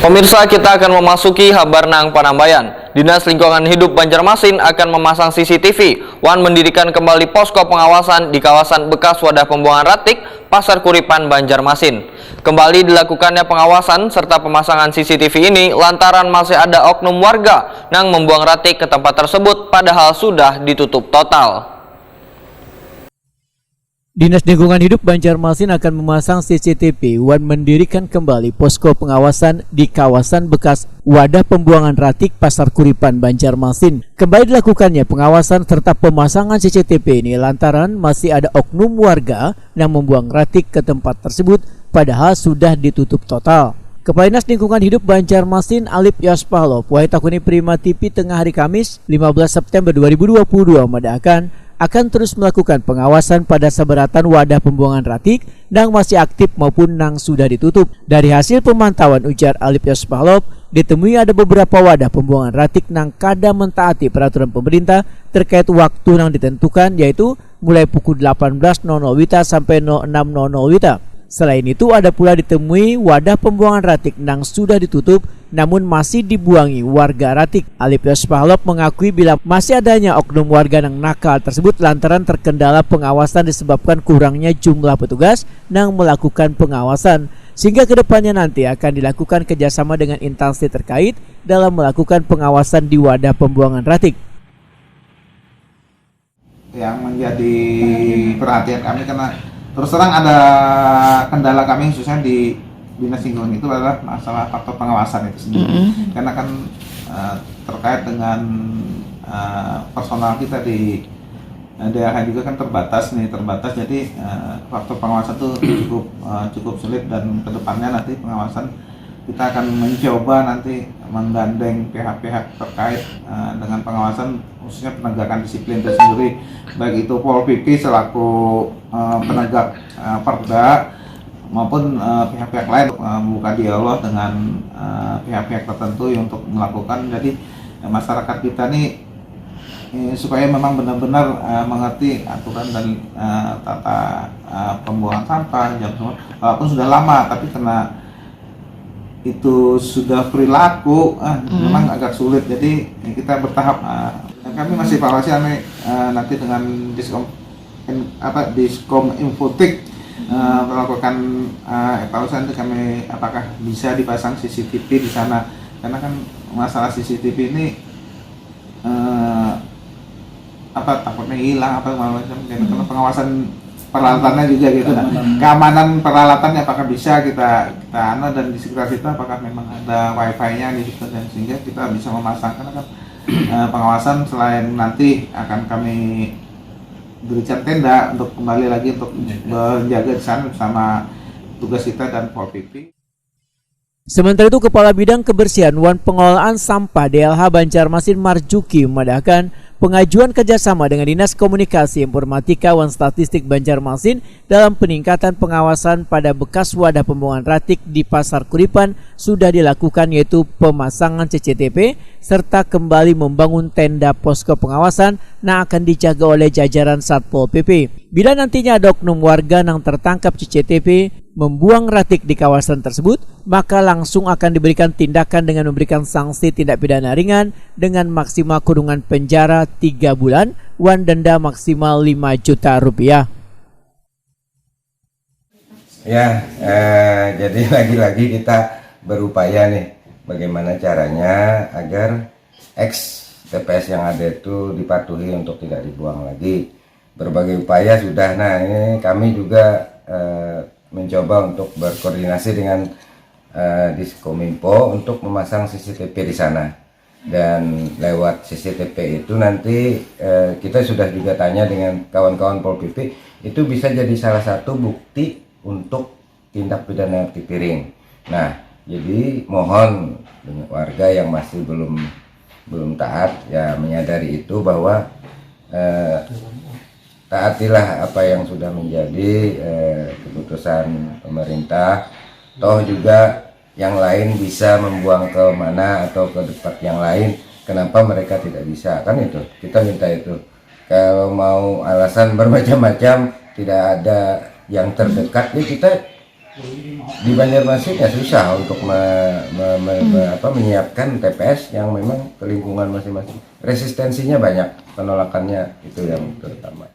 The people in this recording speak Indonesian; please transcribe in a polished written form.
Pemirsa, kita akan memasuki Habarnang Panambayan. Dinas Lingkungan Hidup Banjarmasin akan memasang CCTV. Wan mendirikan kembali posko pengawasan di kawasan bekas wadah pembuangan ratik, Pasar Kuripan, Banjarmasin. Kembali dilakukannya pengawasan serta pemasangan CCTV ini lantaran masih ada oknum warga yang membuang ratik ke tempat tersebut padahal sudah ditutup total. Dinas Lingkungan Hidup Banjarmasin akan memasang CCTV Wan mendirikan kembali posko pengawasan di kawasan bekas wadah pembuangan ratik Pasar Kuripan, Banjarmasin. Kembali dilakukannya pengawasan serta pemasangan CCTV ini lantaran masih ada oknum warga yang membuang ratik ke tempat tersebut padahal sudah ditutup total. Kepala Dinas Lingkungan Hidup Banjarmasin Alip Yaspalo, Puhaitakuni Prima TV tengah hari Kamis 15 September 2022 mendakkan akan terus melakukan pengawasan pada seberatan wadah pembuangan ratik yang masih aktif maupun yang sudah ditutup. Dari hasil pemantauan, ujar Alip Yaspalo, ditemui ada beberapa wadah pembuangan ratik yang kadang mentaati peraturan pemerintah terkait waktu yang ditentukan, yaitu mulai pukul 18.00 WITA sampai 06.00 WITA. Selain itu ada pula ditemui wadah pembuangan ratik yang sudah ditutup namun masih dibuangi warga ratik. Alip Yaspalop mengakui bila masih adanya oknum warga yang nakal tersebut lantaran terkendala pengawasan disebabkan kurangnya jumlah petugas yang melakukan pengawasan, sehingga kedepannya nanti akan dilakukan kerjasama dengan instansi terkait dalam melakukan pengawasan di wadah pembuangan ratik. Yang menjadi perhatian kami karena terus terang ada kendala kami khususnya di Dinas Lingkungan itu adalah masalah faktor pengawasan itu sendiri. Karena kan terkait dengan personal kita di daerah juga kan terbatas, jadi faktor pengawasan itu cukup sulit dan kedepannya nanti pengawasan kita akan mencoba nanti menggandeng pihak-pihak terkait dengan pengawasan khususnya penegakan disiplin itu sendiri, baik itu Pol PP selaku penegak perda maupun pihak-pihak lain membuka dialog dengan pihak-pihak tertentu untuk melakukan jadi masyarakat kita nih supaya memang benar-benar mengerti aturan dan tata pembuangan sampah jam semua walaupun sudah lama tapi karena itu sudah perilaku memang agak sulit, jadi kita bertahap. Kami masih evaluasi nanti dengan Diskom Infotik melakukan evaluasi nanti kami apakah bisa dipasang CCTV di sana, karena kan masalah CCTV ini takutnya hilang macam karena pengawasan peralatannya juga gitu. Nah, keamanan peralatannya apakah bisa kita dan di sekitar kita apakah memang ada wifi-nya di situ, dan sehingga kita bisa memasang, karena kan pengawasan selain nanti akan kami berikan tenda untuk kembali lagi untuk menjaga di sana bersama tugas kita dan Pol PP. Sementara itu, Kepala Bidang Kebersihan Wan Pengelolaan Sampah DLH Banjarmasin Marjuki memandahkan pengajuan kerjasama dengan Dinas Komunikasi Informatika Wan Statistik Banjarmasin dalam peningkatan pengawasan pada bekas wadah pembuangan ratik di Pasar Kuripan sudah dilakukan, yaitu pemasangan CCTV serta kembali membangun tenda posko pengawasan yang akan dijaga oleh jajaran Satpol PP. Bila nantinya ada oknum warga yang tertangkap CCTV membuang ratik di kawasan tersebut, maka langsung akan diberikan tindakan dengan memberikan sanksi tindak pidana ringan dengan maksimal kurungan penjara 3 bulan, wan denda maksimal 5 juta rupiah. Ya, jadi lagi-lagi kita berupaya nih bagaimana caranya agar TPS yang ada itu dipatuhi untuk tidak dibuang lagi. Berbagai upaya sudah. Nah, ini kami juga mencoba untuk berkoordinasi dengan Diskominfo untuk memasang CCTV di sana, dan lewat CCTV itu nanti kita sudah juga tanya dengan kawan-kawan Pol PP, itu bisa jadi salah satu bukti untuk tindak pidana pipiring. Nah, jadi mohon warga yang masih belum taat ya menyadari itu bahwa taatilah apa yang sudah menjadi keputusan pemerintah. Toh juga yang lain bisa membuang ke mana atau ke tempat yang lain, kenapa mereka tidak bisa? Kan itu, kita minta itu. Kalau mau alasan bermacam-macam, tidak ada yang terdekat, ya kita di Banjarmasin ya susah untuk menyiapkan TPS yang memang ke lingkungan masing-masing. Resistensinya banyak, penolakannya itu yang terutama.